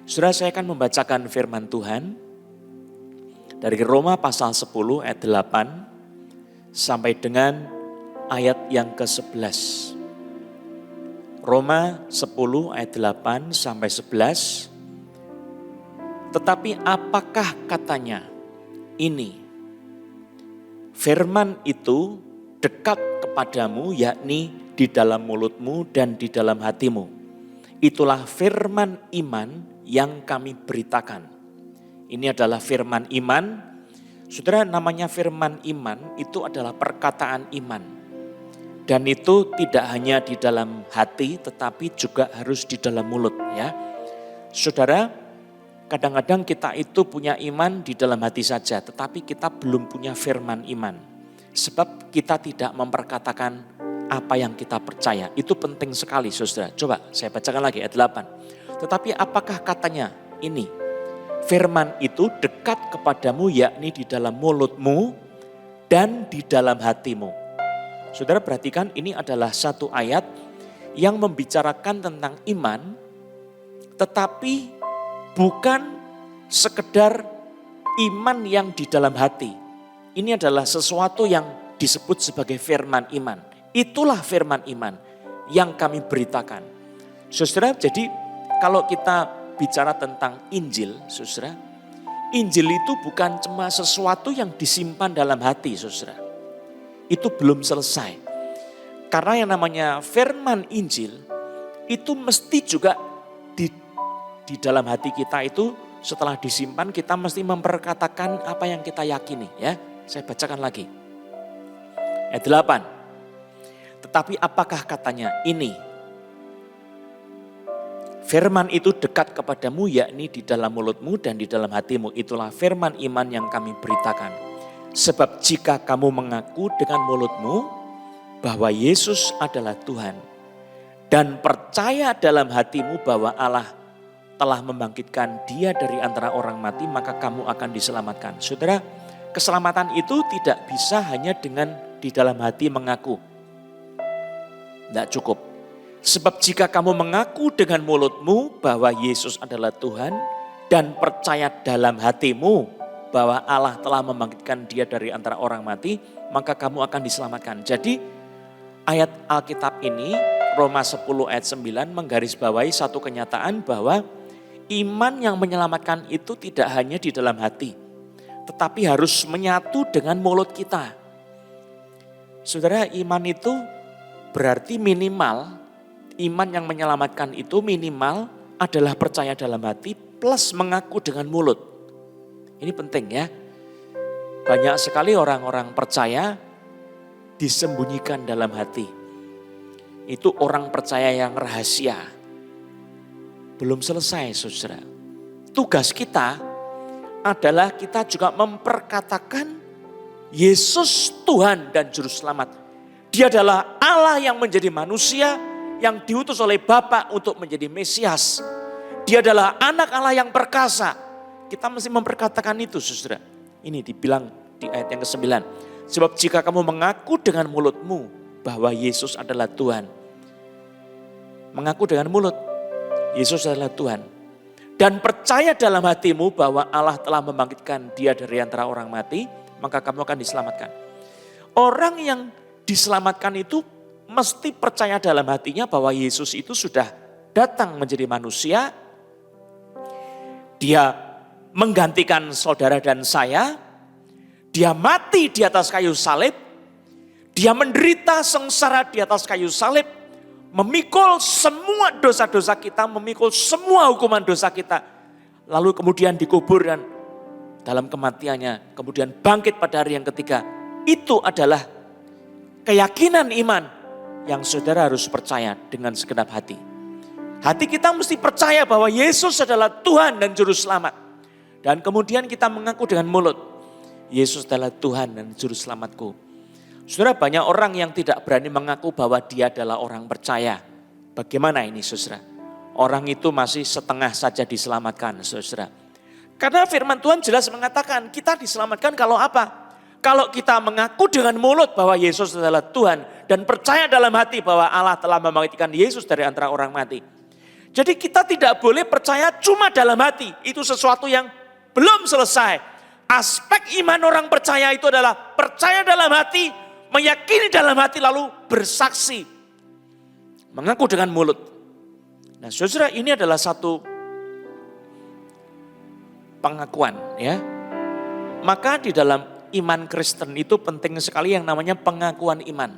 Saudara, saya akan membacakan firman Tuhan dari Roma pasal 10 ayat 8 sampai dengan ayat yang ke-11. Roma 10 ayat 8 sampai 11. Tetapi apakah katanya ini? Firman itu dekat kepadamu, yakni di dalam mulutmu dan di dalam hatimu. Itulah firman iman yang kami beritakan. Ini adalah firman iman. Saudara, namanya firman iman itu adalah perkataan iman. Dan itu tidak hanya di dalam hati, tetapi juga harus di dalam mulut, ya. Saudara, kadang-kadang kita itu punya iman di dalam hati saja, tetapi kita belum punya firman iman. Sebab kita tidak memperkatakan apa yang kita percaya. Itu penting sekali, saudara. Coba saya bacakan lagi ayat 8. Tetapi apakah katanya ini? Firman itu dekat kepadamu, yakni di dalam mulutmu dan di dalam hatimu. Saudara perhatikan, ini adalah satu ayat yang membicarakan tentang iman, tetapi bukan sekedar iman yang di dalam hati. Ini adalah sesuatu yang disebut sebagai firman iman. Itulah firman iman yang kami beritakan. Saudara, jadi kalau kita bicara tentang Injil, saudara, Injil itu bukan cuma sesuatu yang disimpan dalam hati, saudara. Itu belum selesai. Karena yang namanya firman Injil itu mesti juga di dalam hati kita itu setelah disimpan kita mesti memperkatakan apa yang kita yakini, ya. Saya bacakan lagi. Ayat 8. Tetapi apakah katanya ini? Firman itu dekat kepadamu, yakni di dalam mulutmu dan di dalam hatimu. Itulah firman iman yang kami beritakan. Sebab jika kamu mengaku dengan mulutmu bahwa Yesus adalah Tuhan dan percaya dalam hatimu bahwa Allah telah membangkitkan Dia dari antara orang mati, maka kamu akan diselamatkan. Saudara, keselamatan itu tidak bisa hanya dengan di dalam hati mengaku. Tidak cukup. Sebab jika kamu mengaku dengan mulutmu bahwa Yesus adalah Tuhan dan percaya dalam hatimu bahwa Allah telah membangkitkan Dia dari antara orang mati, maka kamu akan diselamatkan. Jadi ayat Alkitab ini, Roma 10 ayat 9 menggarisbawahi satu kenyataan bahwa iman yang menyelamatkan itu tidak hanya di dalam hati, tetapi harus menyatu dengan mulut kita. Saudara, iman itu berarti minimal, iman yang menyelamatkan itu minimal adalah percaya dalam hati plus mengaku dengan mulut. Ini penting, ya. Banyak sekali orang-orang percaya disembunyikan dalam hati. Itu orang percaya yang rahasia. Belum selesai, saudara. Tugas kita adalah kita juga memperkatakan Yesus Tuhan dan Juru Selamat. Dia adalah Allah yang menjadi manusia, yang diutus oleh Bapa untuk menjadi Mesias. Dia adalah anak Allah yang perkasa. Kita mesti memperkatakan itu, saudara. Ini dibilang di ayat yang ke-9. Sebab jika kamu mengaku dengan mulutmu bahwa Yesus adalah Tuhan. Mengaku dengan mulut, Yesus adalah Tuhan. Dan percaya dalam hatimu bahwa Allah telah membangkitkan Dia dari antara orang mati, maka kamu akan diselamatkan. Orang yang diselamatkan itu mesti percaya dalam hatinya bahwa Yesus itu sudah datang menjadi manusia. Dia menggantikan saudara dan saya, Dia mati di atas kayu salib, Dia menderita sengsara di atas kayu salib, memikul semua dosa-dosa kita, memikul semua hukuman dosa kita, lalu kemudian dikubur dan dalam kematiannya, kemudian bangkit pada hari yang ketiga. Itu adalah keyakinan iman yang saudara harus percaya dengan segenap hati. Hati kita mesti percaya bahwa Yesus adalah Tuhan dan Juru Selamat. Dan kemudian kita mengaku dengan mulut, Yesus adalah Tuhan dan Juru Selamatku. Saudara, banyak orang yang tidak berani mengaku bahwa dia adalah orang percaya. Bagaimana ini, saudara? Orang itu masih setengah saja diselamatkan, saudara. Karena firman Tuhan jelas mengatakan kita diselamatkan kalau apa? Kalau kita mengaku dengan mulut bahwa Yesus adalah Tuhan dan percaya dalam hati bahwa Allah telah membangkitkan Yesus dari antara orang mati. Jadi kita tidak boleh percaya cuma dalam hati. Itu sesuatu yang belum selesai. Aspek iman orang percaya itu adalah percaya dalam hati, meyakini dalam hati lalu bersaksi. Mengaku dengan mulut. Nah saudara, ini adalah satu pengakuan ya. Maka di dalam iman Kristen itu penting sekali yang namanya pengakuan iman.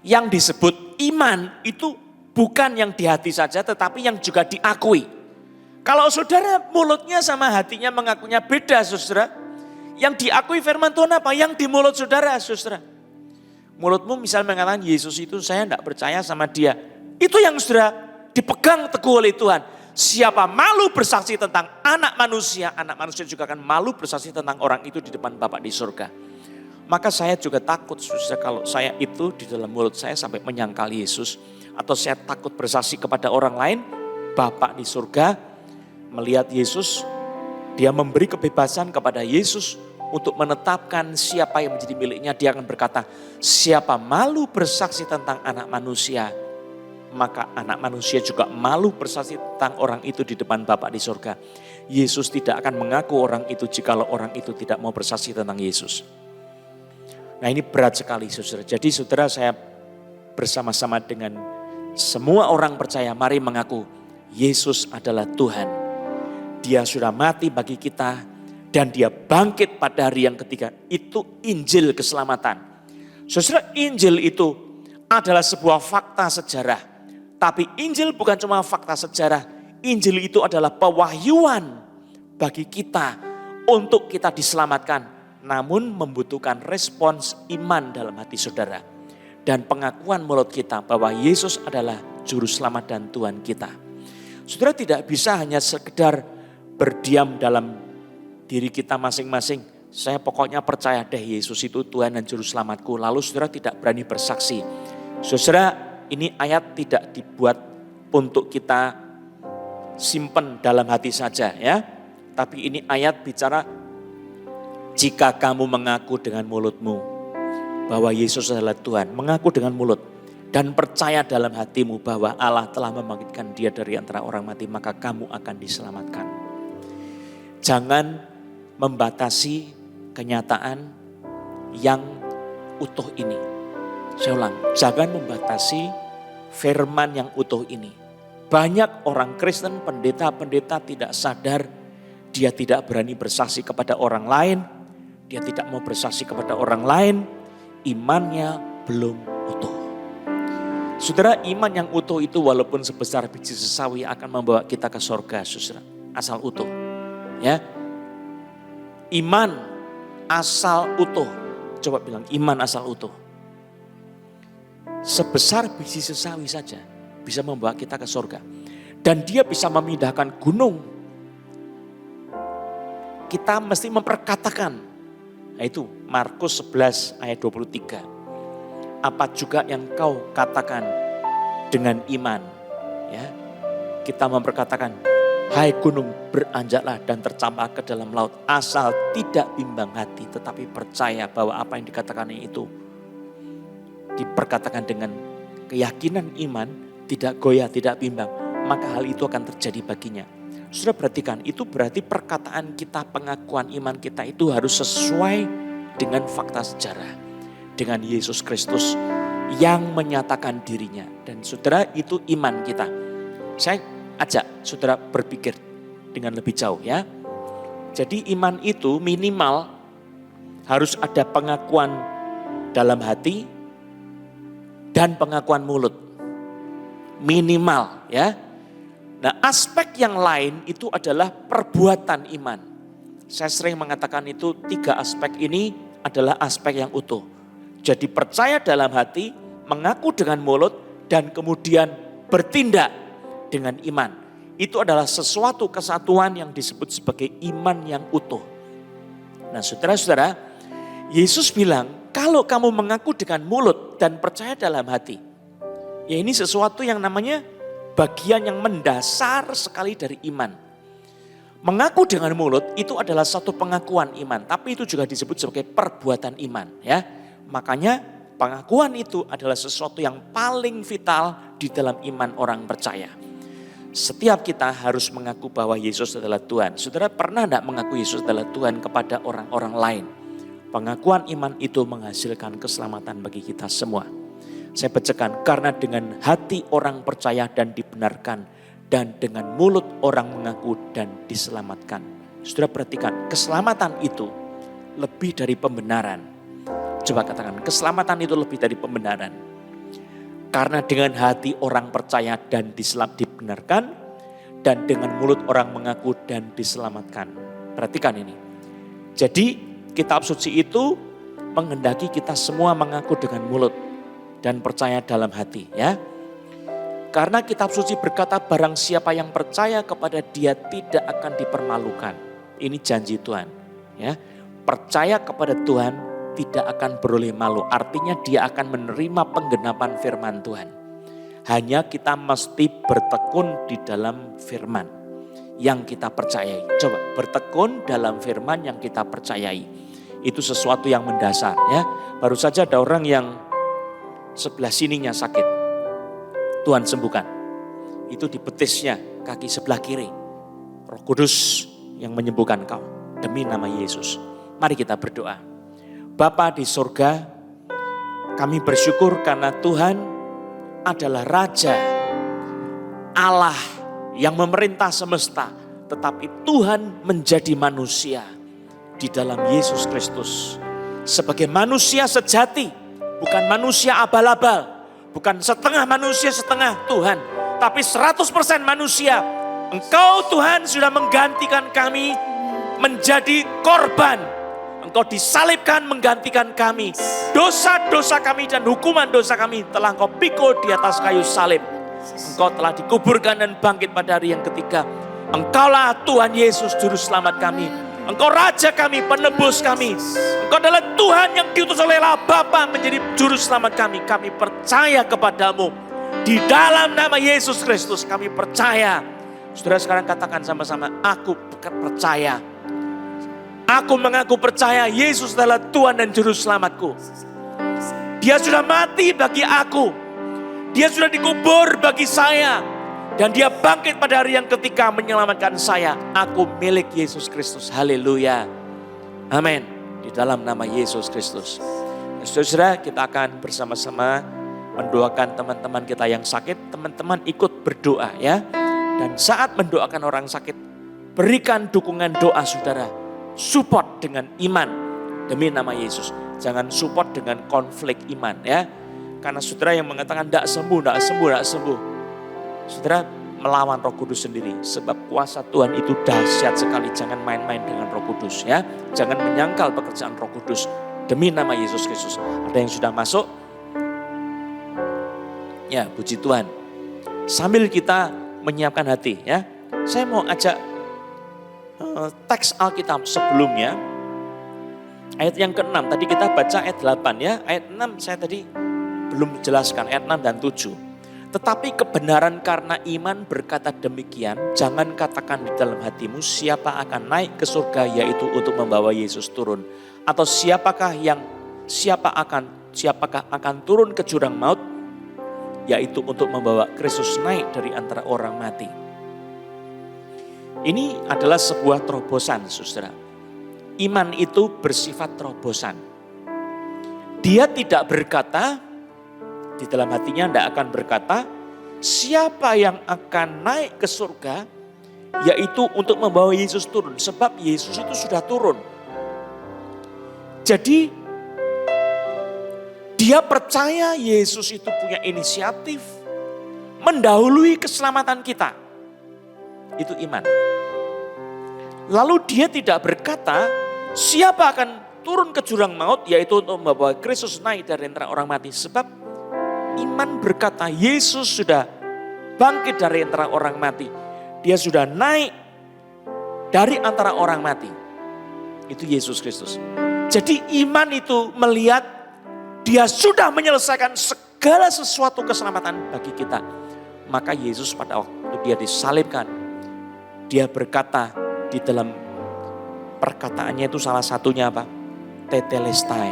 Yang disebut iman itu bukan yang di hati saja tetapi yang juga diakui. Kalau saudara mulutnya sama hatinya mengakunya beda saudara. Yang diakui firman Tuhan apa? Yang di mulut saudara saudara. Mulutmu misalnya mengatakan Yesus itu saya tidak percaya sama dia. Itu yang saudara dipegang teguh oleh Tuhan. Siapa malu bersaksi tentang anak manusia juga akan malu bersaksi tentang orang itu di depan Bapa di surga. Maka saya juga takut saudara kalau saya itu di dalam mulut saya sampai menyangkal Yesus. Atau saya takut bersaksi kepada orang lain, Bapa di surga melihat Yesus, dia memberi kebebasan kepada Yesus untuk menetapkan siapa yang menjadi miliknya. Dia akan berkata, siapa malu bersaksi tentang anak manusia, maka anak manusia juga malu bersaksi tentang orang itu di depan Bapa di surga. Yesus tidak akan mengaku orang itu jikalau orang itu tidak mau bersaksi tentang Yesus. Nah ini berat sekali saudara. Jadi saudara saya bersama-sama dengan semua orang percaya mari mengaku Yesus adalah Tuhan. Dia sudah mati bagi kita dan dia bangkit pada hari yang ketiga. Itu Injil keselamatan. Saudara, Injil itu adalah sebuah fakta sejarah. Tapi Injil bukan cuma fakta sejarah. Injil itu adalah pewahyuan bagi kita untuk kita diselamatkan. Namun membutuhkan respons iman dalam hati saudara. Dan pengakuan mulut kita bahwa Yesus adalah juru selamat dan Tuhan kita. Saudara tidak bisa hanya sekedar berdiam dalam diri kita masing-masing. Saya pokoknya percaya deh Yesus itu Tuhan dan juru selamatku. Lalu saudara tidak berani bersaksi. Saudara ini ayat tidak dibuat untuk kita simpen dalam hati saja ya. Tapi ini ayat bicara jika kamu mengaku dengan mulutmu bahwa Yesus adalah Tuhan, mengaku dengan mulut dan percaya dalam hatimu bahwa Allah telah membangkitkan dia dari antara orang mati, maka kamu akan diselamatkan. Jangan membatasi kenyataan yang utuh ini. Saya ulang, jangan membatasi firman yang utuh ini. Banyak orang Kristen, pendeta-pendeta tidak sadar, dia tidak berani bersaksi kepada orang lain, dia tidak mau bersaksi kepada orang lain, imannya belum utuh. Saudara, iman yang utuh itu walaupun sebesar biji sesawi akan membawa kita ke surga, saudara. Asal utuh. Ya. Iman asal utuh. Coba bilang iman asal utuh. Sebesar biji sesawi saja bisa membawa kita ke surga. Dan dia bisa memindahkan gunung. Kita mesti memperkatakan. Nah itu Markus 11 ayat 23. Apa juga yang kau katakan dengan iman. Ya, kita memperkatakan, hai gunung beranjaklah dan tercampaklah ke dalam laut. Asal tidak bimbang hati tetapi percaya bahwa apa yang dikatakan itu diperkatakan dengan keyakinan iman, tidak goyah, tidak bimbang. Maka hal itu akan terjadi baginya. Sudah perhatikan, itu berarti perkataan kita, pengakuan iman kita itu harus sesuai dengan fakta sejarah. Dengan Yesus Kristus yang menyatakan dirinya. Dan saudara itu iman kita. Saya ajak saudara berpikir dengan lebih jauh ya. Jadi iman itu minimal harus ada pengakuan dalam hati dan pengakuan mulut. Minimal ya. Nah aspek yang lain itu adalah perbuatan iman. Saya sering mengatakan itu 3 aspek ini adalah aspek yang utuh. Jadi percaya dalam hati, mengaku dengan mulut, dan kemudian bertindak dengan iman. Itu adalah sesuatu kesatuan yang disebut sebagai iman yang utuh. Nah saudara-saudara, Yesus bilang kalau kamu mengaku dengan mulut dan percaya dalam hati. Ya ini sesuatu yang namanya bagian yang mendasar sekali dari iman. Mengaku dengan mulut itu adalah satu pengakuan iman, tapi itu juga disebut sebagai perbuatan iman ya. Makanya Pengakuan itu adalah sesuatu yang paling vital di dalam iman orang percaya. Setiap kita harus mengaku bahwa Yesus adalah Tuhan. Saudara pernah tidak mengaku Yesus adalah Tuhan kepada orang-orang lain? Pengakuan iman itu menghasilkan keselamatan bagi kita semua. Saya bacakan, karena dengan hati orang percaya dan dibenarkan, dan dengan mulut orang mengaku dan diselamatkan. Saudara perhatikan, keselamatan itu lebih dari pembenaran. Coba katakan, keselamatan itu lebih dari pembenaran. Karena dengan hati orang percaya dan dibenarkan, dan dengan mulut orang mengaku dan diselamatkan. Perhatikan ini. Jadi kitab suci itu menghendaki kita semua mengaku dengan mulut dan percaya dalam hati, ya. Karena kitab suci berkata barang siapa yang percaya kepada Dia tidak akan dipermalukan. Ini janji Tuhan, ya. Percaya kepada Tuhan tidak akan beroleh malu. Artinya dia akan menerima penggenapan firman Tuhan. Hanya kita mesti bertekun di dalam firman yang kita percayai. Coba bertekun dalam firman yang kita percayai. Itu sesuatu yang mendasar, ya. Baru saja ada orang yang sebelah sininya sakit. Tuhan sembuhkan. Itu di betisnya kaki sebelah kiri. Roh Kudus yang menyembuhkan kau demi nama Yesus. Mari kita berdoa. Bapa di surga, kami bersyukur karena Tuhan adalah Raja, Allah yang memerintah semesta. Tetapi Tuhan menjadi manusia di dalam Yesus Kristus. Sebagai manusia sejati, bukan manusia abal-abal, bukan setengah manusia setengah Tuhan. Tapi 100% manusia. Engkau Tuhan sudah menggantikan kami menjadi korban. Engkau disalibkan menggantikan kami. Dosa-dosa kami dan hukuman dosa kami telah Engkau pikul di atas kayu salib. Engkau telah dikuburkan dan bangkit pada hari yang ketiga. Engkaulah Tuhan Yesus juru selamat kami. Engkau Raja kami, penebus kami. Engkau adalah Tuhan yang diutus oleh Allah Bapa menjadi juru selamat kami. Kami percaya kepadamu. Di dalam nama Yesus Kristus kami percaya. Saudara sekarang katakan sama-sama, aku percaya. Aku mengaku percaya Yesus adalah Tuhan dan Juru Selamatku. Dia sudah mati bagi aku. Dia sudah dikubur bagi saya. Dan dia bangkit pada hari yang ketiga menyelamatkan saya. Aku milik Yesus Kristus. Haleluya. Amin. Di dalam nama Yesus Kristus. Saudara, kita akan bersama-sama mendoakan teman-teman kita yang sakit. Teman-teman ikut berdoa, ya. Dan saat mendoakan orang sakit, berikan dukungan doa saudara. Support dengan iman demi nama Yesus. Jangan support dengan konflik iman, ya. Karena saudara yang mengatakan tidak sembuh. Saudara melawan Roh Kudus sendiri. Sebab kuasa Tuhan itu dahsyat sekali. Jangan main-main dengan Roh Kudus, ya. Jangan menyangkal pekerjaan Roh Kudus demi nama Yesus Kristus. Ada yang sudah masuk? Ya, puji Tuhan. Sambil kita menyiapkan hati, ya. Saya mau ajak teks Alkitab sebelumnya, ayat yang ke-6, tadi kita baca ayat 8, ya. Ayat 6 saya tadi belum jelaskan, ayat 6 dan 7. Tetapi kebenaran karena iman berkata demikian, jangan katakan di dalam hatimu siapa akan naik ke surga, yaitu untuk membawa Yesus turun. Atau siapakah akan turun ke jurang maut, yaitu untuk membawa Kristus naik dari antara orang mati. Ini adalah sebuah terobosan, saudara. Iman itu bersifat terobosan. Dia tidak berkata, di dalam hatinya tidak akan berkata, siapa yang akan naik ke surga, yaitu untuk membawa Yesus turun. Sebab Yesus itu sudah turun. Jadi, dia percaya Yesus itu punya inisiatif, mendahului keselamatan kita. Itu iman. Lalu dia tidak berkata, siapa akan turun ke jurang maut, yaitu untuk membawa Kristus naik dari antara orang mati. Sebab iman berkata, Yesus sudah bangkit dari antara orang mati. Dia sudah naik dari antara orang mati. Itu Yesus Kristus. Jadi iman itu melihat dia sudah menyelesaikan segala sesuatu keselamatan bagi kita. Maka Yesus pada waktu dia disalibkan, dia berkata di dalam perkataannya itu salah satunya apa? Tetelestai.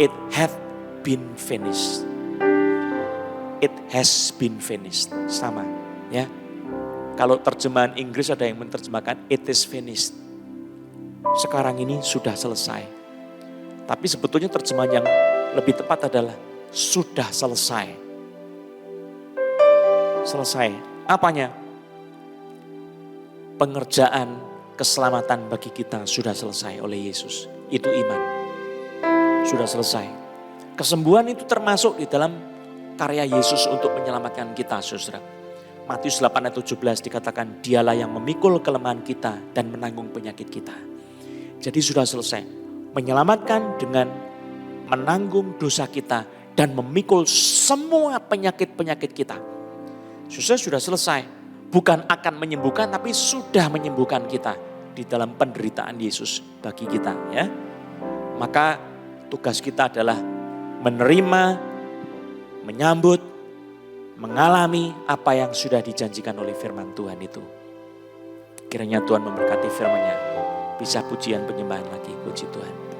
It hath been finished. It has been finished. Sama ya. Kalau terjemahan Inggris ada yang menerjemahkan it is finished. Sekarang ini sudah selesai. Tapi sebetulnya terjemahan yang lebih tepat adalah sudah selesai. Selesai. Apanya? Pengerjaan keselamatan bagi kita sudah selesai oleh Yesus. Itu iman. Sudah selesai. Kesembuhan itu termasuk di dalam karya Yesus untuk menyelamatkan kita, saudara. Matius 8 ayat 17 dikatakan, dialah yang memikul kelemahan kita dan menanggung penyakit kita. Jadi sudah selesai. Menyelamatkan dengan menanggung dosa kita dan memikul semua penyakit-penyakit kita. Sudah selesai. Bukan akan menyembuhkan, tapi sudah menyembuhkan kita di dalam penderitaan Yesus bagi kita. Ya, maka tugas kita adalah menerima, menyambut, mengalami apa yang sudah dijanjikan oleh firman Tuhan itu. Kiranya Tuhan memberkati firman-Nya. Bisa pujian penyembahan lagi, puji Tuhan.